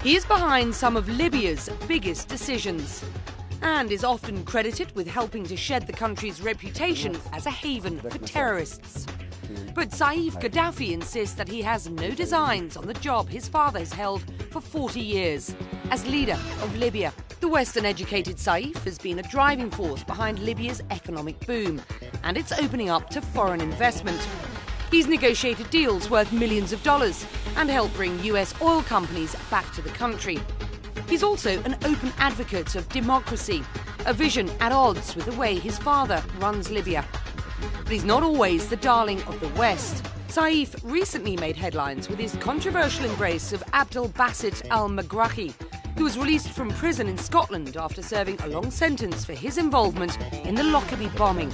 He is behind some of Libya's biggest decisions and is often credited with helping to shed the country's reputation as a haven for terrorists. But Saif Gaddafi insists that he has no designs on the job his father has held for 40 years as leader of Libya. The Western-educated Saif has been a driving force behind Libya's economic boom and its opening up to foreign investment. He's negotiated deals worth millions of dollars and helped bring US oil companies back to the country. He's also an open advocate of democracy, a vision at odds with the way his father runs Libya. But he's not always the darling of the West. Saif recently made headlines with his controversial embrace of Abdel Basit al-Megrahi, who was released from prison in Scotland after serving a long sentence for his involvement in the Lockerbie bombing.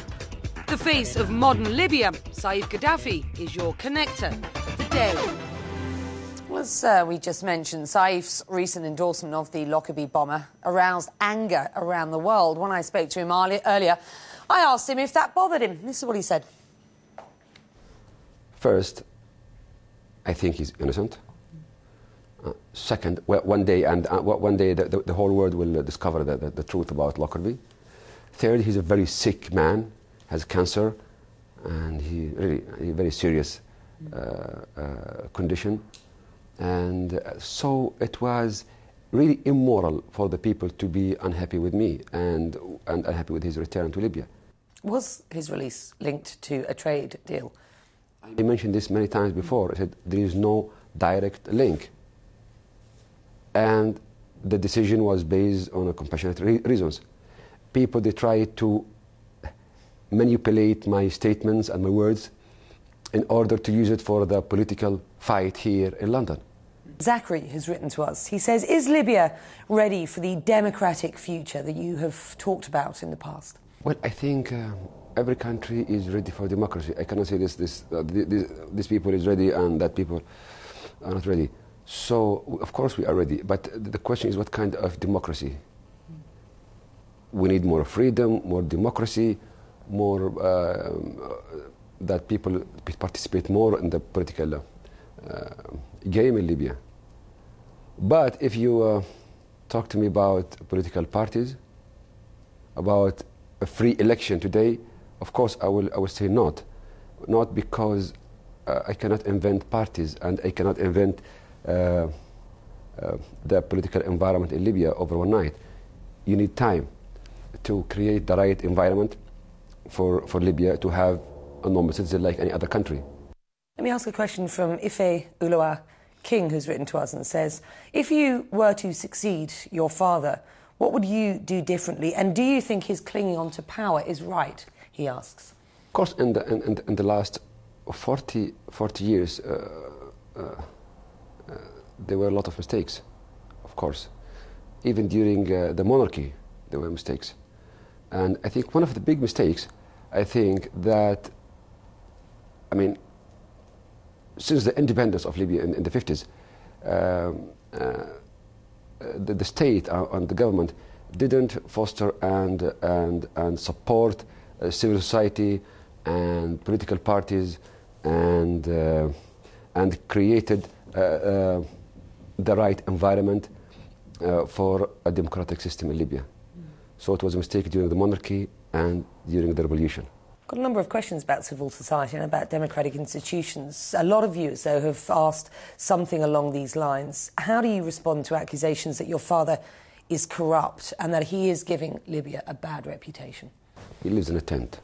The face of modern Libya, Saif Gaddafi, is your connector of the day. As we just mentioned, Saif's recent endorsement of the Lockerbie bomber aroused anger around the world. When I spoke to him earlier, I asked him if that bothered him. This is what he said. First, I think he's innocent. Second, one day the whole world will discover the truth about Lockerbie. Third, he's a very sick man, has cancer, and he really a very serious condition. And so it was really immoral for the people to be unhappy with me and unhappy with his return to Libya. Was his release linked to a trade deal? I mentioned this many times before. I said there is no direct link. And the decision was based on a compassionate reasons. People, they try to manipulate my statements and my words in order to use it for the political fight here in London. Zachary has written to us. He says, is Libya ready for the democratic future that you have talked about in the past? Well, I think every country is ready for democracy. I cannot say this people is ready and that people are not ready. So, of course we are ready. But the question is what kind of democracy? We need more freedom, more democracy, more that people participate more in the political game in Libya. But if you talk to me about political parties, about a free election today, of course I will say not. Not because I cannot invent parties and I cannot invent the political environment in Libya over one night. You need time to create the right environment for Libya to have a normal citizen like any other country. Let me ask a question from Ife Uluwa King, who's written to us and says, if you were to succeed your father, what would you do differently? And do you think his clinging on to power is right, he asks? Of course, in the last 40 years, there were a lot of mistakes, of course. Even during the monarchy, there were mistakes. And I think one of the big mistakes, I think that, I mean, since the independence of Libya in the 50s, the state and the government didn't foster and support civil society and political parties and created the right environment for a democratic system in Libya. So it was a mistake during the monarchy and during the revolution. I've got a number of questions about civil society and about democratic institutions. A lot of viewers, though, have asked something along these lines. How do you respond to accusations that your father is corrupt and that he is giving Libya a bad reputation? He lives in a tent.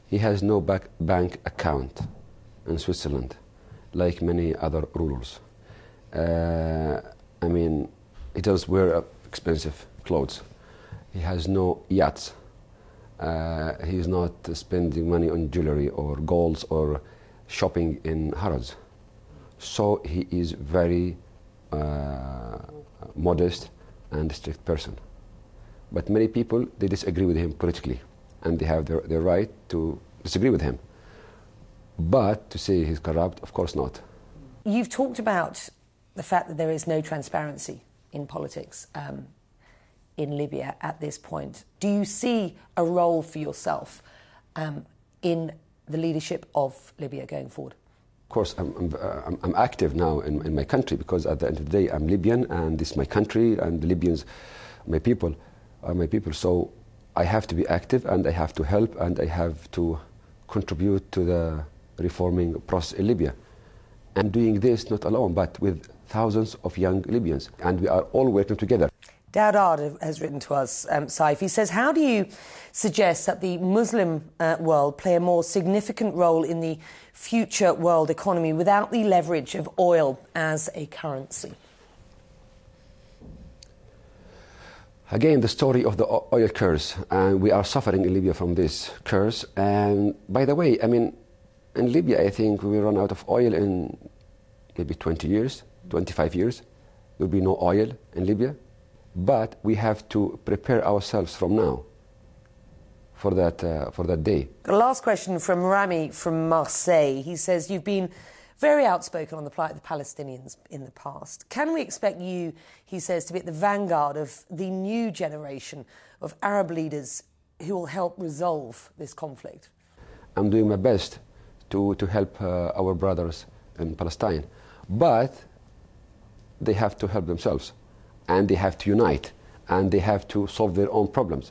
He has no bank account in Switzerland, like many other rulers. I mean, he does wear expensive clothes. He has no yachts. He is not spending money on jewelry or golds or shopping in Harrods. So he is very modest and strict person. But many people, they disagree with him politically, and they have their right to disagree with him. But to say he's corrupt, of course not. You've talked about the fact that there is no transparency in politics in Libya at this point. Do you see a role for yourself in the leadership of Libya going forward? course, I'm active now in my country, because at the end of the day, I'm Libyan, and this is my country, and the Libyans, my people, are my people. So I have to be active, and I have to help, and I have to contribute to the reforming process in Libya. And doing this not alone, but with thousands of young Libyans, and we are all working together. Dowdard has written to us, Saif. He says, how do you suggest that the Muslim world play a more significant role in the future world economy without the leverage of oil as a currency? Again, the story of the oil curse, and we are suffering in Libya from this curse. And by the way, I mean, in Libya, I think we will run out of oil in maybe 20 years, 25 years. There will be no oil in Libya. But we have to prepare ourselves from now for that day. The last question from Rami from Marseille. He says, you've been very outspoken on the plight of the Palestinians in the past. Can we expect you, he says, to be at the vanguard of the new generation of Arab leaders who will help resolve this conflict? I'm doing my best to help our brothers in Palestine. But they have to help themselves. And they have to unite, and they have to solve their own problems.